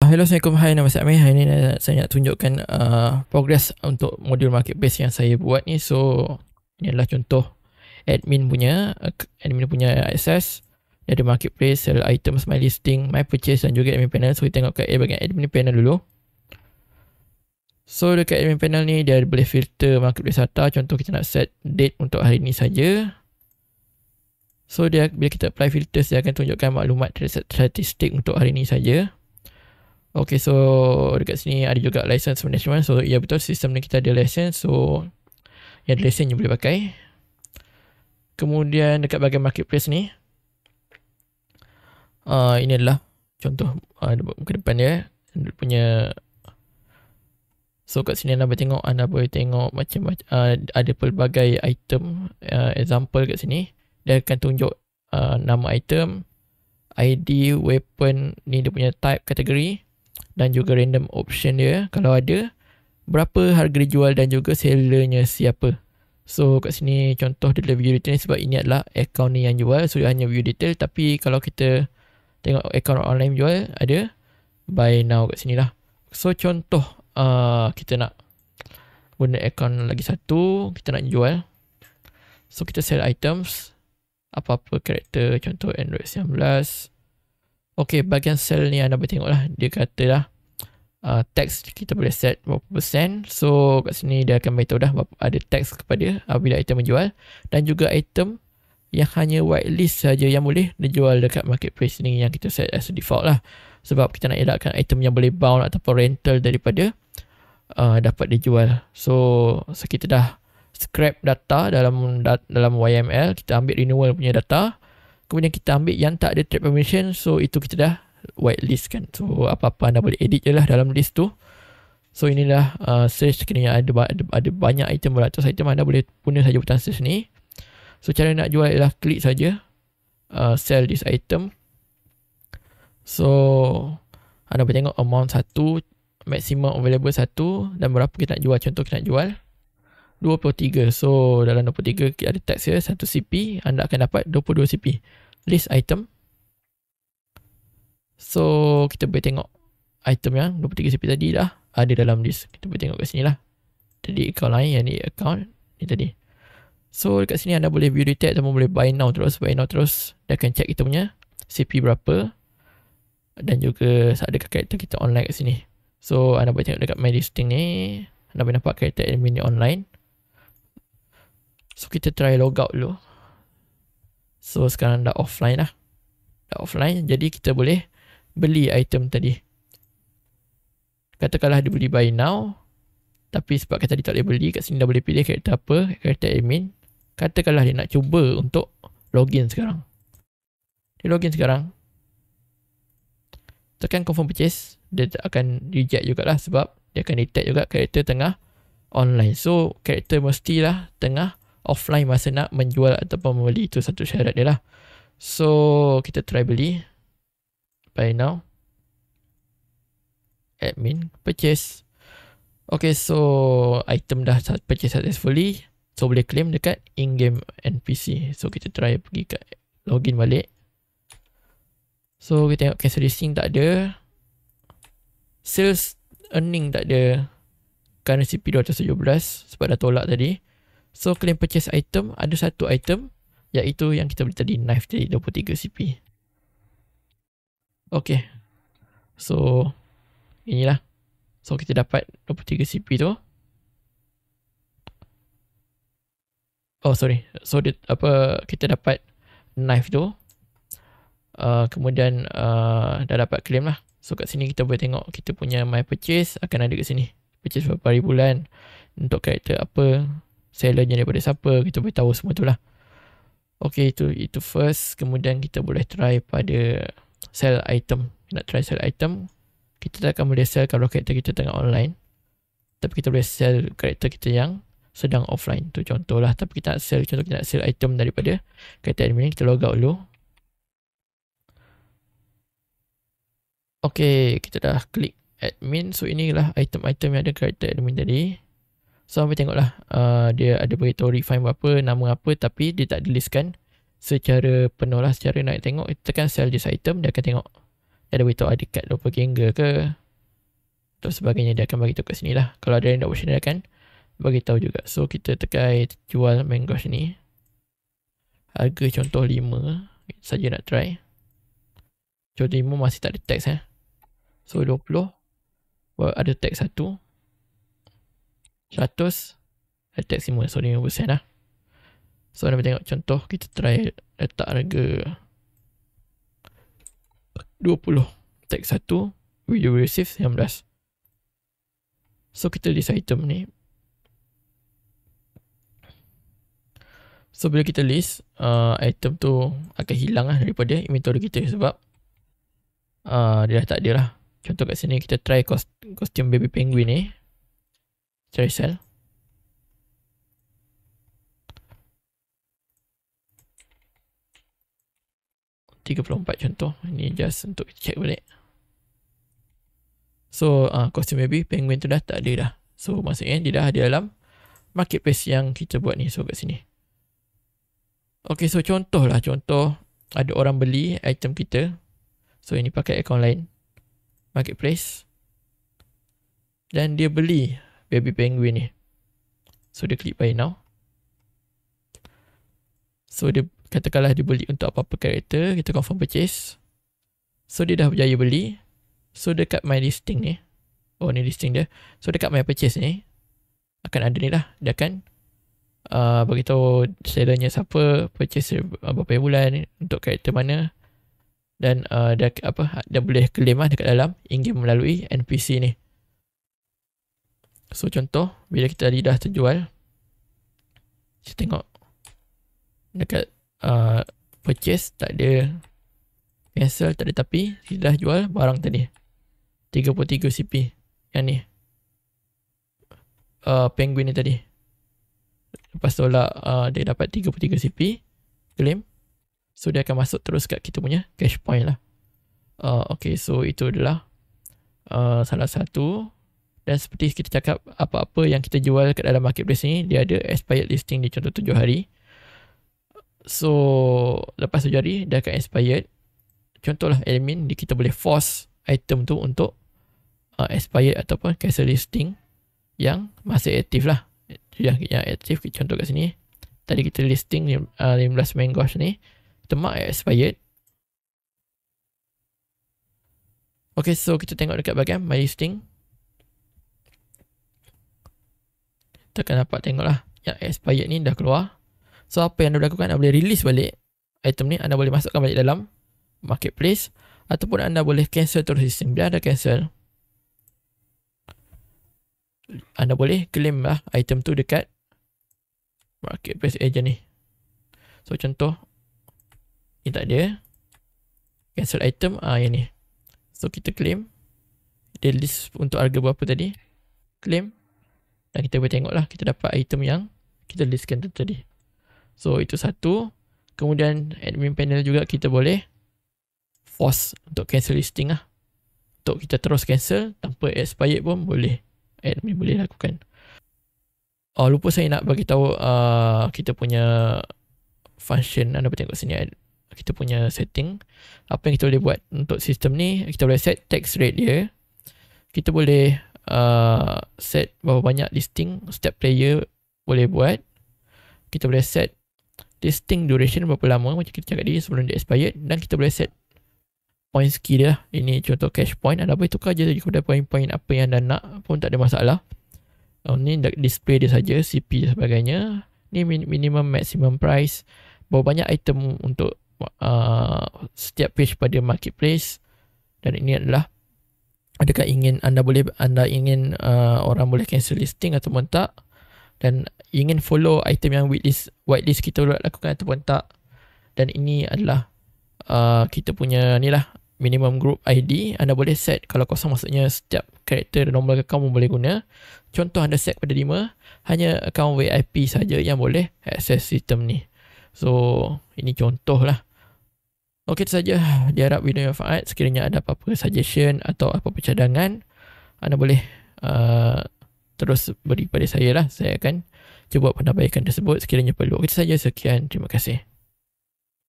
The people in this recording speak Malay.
Hello, Assalamualaikum. Hai, nama saya Amir. Hari ini saya nak tunjukkan progress untuk modul marketplace yang saya buat ni. So, ini adalah contoh admin punya access. Dia ada marketplace, sell items, my listing, my purchase dan juga admin panel. So, kita tengok kat bahagian admin panel dulu. So, dekat admin panel ni, dia boleh filter marketplace data. Contoh, kita nak set date untuk hari ni saja. So, bila kita apply filters, dia akan tunjukkan maklumat statistik untuk hari ni saja. Okay, so dekat sini ada juga license management. So, ya betul, sistem ni kita ada license. So, yang ada license yang boleh pakai. Kemudian dekat bahagian marketplace ni, ini adalah contoh ke depan dia punya. So, kat sini anda boleh tengok macam-macam, ada pelbagai item. Example kat sini, dia akan tunjuk nama item, ID, weapon, ni dia punya type, kategori, dan juga random option dia kalau ada, berapa harga dijual dan juga sellernya siapa. So kat sini contoh dia view detail ni, sebab ini adalah account ni yang jual, so dia hanya view detail. Tapi kalau kita tengok account online jual, ada buy now kat sini lah. So contoh kita nak guna account lagi satu, kita nak jual. So kita sell items, apa-apa karakter, contoh Android 19. Okay, bahagian sell ni anda boleh tengok lah. Dia kata lah tax kita boleh set berapa persen. So kat sini dia akan beritahu dah ada tax kepada bila item menjual. Dan juga item yang hanya whitelist saja yang boleh dijual dekat marketplace ni, yang kita set as default lah. Sebab kita nak elakkan item yang boleh bound ataupun rental daripada dapat dijual. So kita dah scrap data dalam YML. Kita ambil renewal punya data. Kemudian kita ambil yang tak ada trade permission. So itu kita dah whitelist kan. So apa-apa anda boleh edit je lah dalam list tu. So inilah search. Sekiranya ada banyak item, beratus item, anda boleh guna saja butang search ni. So cara nak jual ialah klik saja sell this item. So anda boleh tengok amount 1, maximum available 1, dan berapa kita nak jual. Contoh kita nak jual 23. So dalam 23 ada tax dia 1 CP, anda akan dapat 22 CP. List item. So kita boleh tengok item yang 23 CP tadi dah ada dalam list. Kita boleh tengok kat sini lah. Jadi account lain, yang ni account ni tadi. So dekat sini anda boleh view detail ataupun boleh buy now terus. Dia akan check kita punya CP berapa, dan juga adakah karakter kita online kat sini. So anda boleh tengok dekat my listing ni, anda boleh nampak karakter admin ni online. So kita try logout dulu. So sekarang dah offline lah. Dah offline, jadi kita boleh beli item tadi. Katakanlah dia beli buy now, tapi sebab tadi tak boleh beli, kat sini dah boleh pilih karakter apa, karakter admin. Katakanlah dia nak cuba untuk login sekarang. Dia login sekarang, tekan confirm purchase, dia akan reject jugalah sebab dia akan detect juga karakter tengah online. So karakter mestilah tengah offline masa nak menjual ataupun membeli. Itu satu syarat dia lah. So kita try beli buy now, admin, purchase. Okay, so item dah purchase successfully. So boleh claim dekat in-game NPC. So kita try pergi kat login balik. So kita tengok cancel listing tak ada, sales earning tak ada, currency CP 217 sebab dah tolak tadi. So claim purchase item, ada satu item, iaitu yang kita beli tadi, knife tadi 23 CP. Okay, so inilah. So kita dapat 23 CP tu. Oh sorry, so kita dapat knife tu. Kemudian dah dapat claim lah. So kat sini kita boleh tengok kita punya my purchase akan ada kat sini. Purchase berapa hari bulan, untuk karakter apa, sellernya daripada siapa, kita boleh tahu semua tu lah. Okay, itu first. Kemudian kita boleh try pada sell item. Nak try sell item, kita tak akan boleh sell kalau karakter kita tengah online, tapi kita boleh sell karakter kita yang sedang offline. Tu contoh lah. Tapi kita nak sell, contoh kita nak sell item daripada karakter admin, kita log out dulu. Okay, kita dah klik admin. So inilah item-item yang ada karakter admin tadi. So sampai tengoklah dia ada beritahu refine berapa, nama apa, tapi dia tak dilistkan secara penuh lah. Secara nak tengok, kita tekan sell this item, dia akan tengok Dia ada beritahu ada kad doppelganger ke atau sebagainya, dia akan bagi tahu kat sini lah. Kalau ada random option dia akan bagi tahu juga. So kita tekan jual mangosh ni. Harga contoh 5 saja nak try. Contoh 5 masih tak ada tax So 20 ada tax 1. 100 ada tax 5. So 5% lah. So nak tengok contoh, kita try letak harga 20 tax 1, we will receive 19. So kita list item ni. So bila kita list, item tu akan hilang lah daripada inventory kita sebab dia dah tak ada lah. Contoh kat sini kita try kostum baby penguin ni. Cari sell. $34 contoh. Ini just untuk check balik. So kostum baby penguin tu dah tak ada dah. So maksudnya dia dah ada dalam marketplace yang kita buat ni. So kat sini. Okay, so contoh ada orang beli item kita. So ini pakai akaun lain, marketplace, dan dia beli baby penguin ni. So dia klik buy now. So dia katakanlah dia beli untuk apa-apa karakter, kita confirm purchase. So dia dah berjaya beli. So dekat my listing ni, oh ni listing dia. So dekat my purchase ni akan ada ni lah. Dia akan beritahu sellernya siapa, purchase berapa bulan, untuk karakter mana, dan dia boleh claim lah dekat dalam in-game melalui NPC ni. So contoh bila kita tadi dah terjual, kita tengok dekat purchase tak ada, cancel tak ada, tapi kita dah jual barang tadi 33 CP yang ni, penguin ni tadi. Lepas tolak dia dapat 33 CP claim. So dia akan masuk terus kat kita punya cash point lah. Okay, so itu adalah salah satu. Dan seperti kita cakap, apa-apa yang kita jual kat dalam marketplace ni, dia ada expired listing di contoh 7 hari. So lepas 7 hari dia akan expired. Contohlah admin, kita boleh force item tu untuk expired ataupun cancel listing yang masih aktif lah. Yang aktif, contoh kat sini tadi kita listing 15 mangosh ni, kita mark expired. Okay, so kita tengok dekat bahagian my listing, kita akan dapat tengok lah yang expired ni dah keluar. So apa yang anda lakukan, anda boleh release balik item ni, anda boleh masukkan balik dalam marketplace, ataupun anda boleh cancel terus listing. Bila anda cancel, anda boleh claim lah item tu dekat marketplace agent ni. So contoh ni tak ada, cancel item yang ni. So kita claim, dia list untuk harga berapa tadi, claim, dan kita boleh tengok lah kita dapat item yang kita listkan tu tadi. So itu satu. Kemudian admin panel juga kita boleh force untuk cancel listing lah, untuk kita terus cancel tanpa expired pun boleh, admin boleh lakukan. Lupa saya nak bagi tahu kita punya function. Anda boleh tengok sini kita punya setting. Apa yang kita boleh buat untuk sistem ni, kita boleh set tax rate dia. Kita boleh set berapa banyak listing setiap player boleh buat. Kita boleh set listing duration berapa lama, macam kita cakap tadi, sebelum dia expired. Dan kita boleh set points key dia. Ini contoh cash point. Anda boleh tukar je kepada poin-poin apa yang anda nak pun tak ada masalah. Ni display dia saja, CP dan sebagainya. Ni minimum maximum price, berapa banyak item untuk setiap page pada marketplace. Dan ini adalah adakah anda ingin orang boleh cancel listing ataupun tak, dan ingin follow item yang whitelist kita lakukan ataupun tak. Dan ini adalah kita punya ni lah, minimum group ID. Anda boleh set kalau kosong, maksudnya setiap karakter normal akaun pun boleh guna. Contoh anda set pada 5, hanya akaun VIP saja yang boleh akses sistem ni. So ini contoh lah. Okey, itu saja. Diharap video yang manfaat. Sekiranya ada apa-apa suggestion atau apa-apa cadangan, anda boleh terus beri pada saya lah. Saya akan cuba penambahkan tersebut sekiranya perlu. Itu saja, sekian, terima kasih.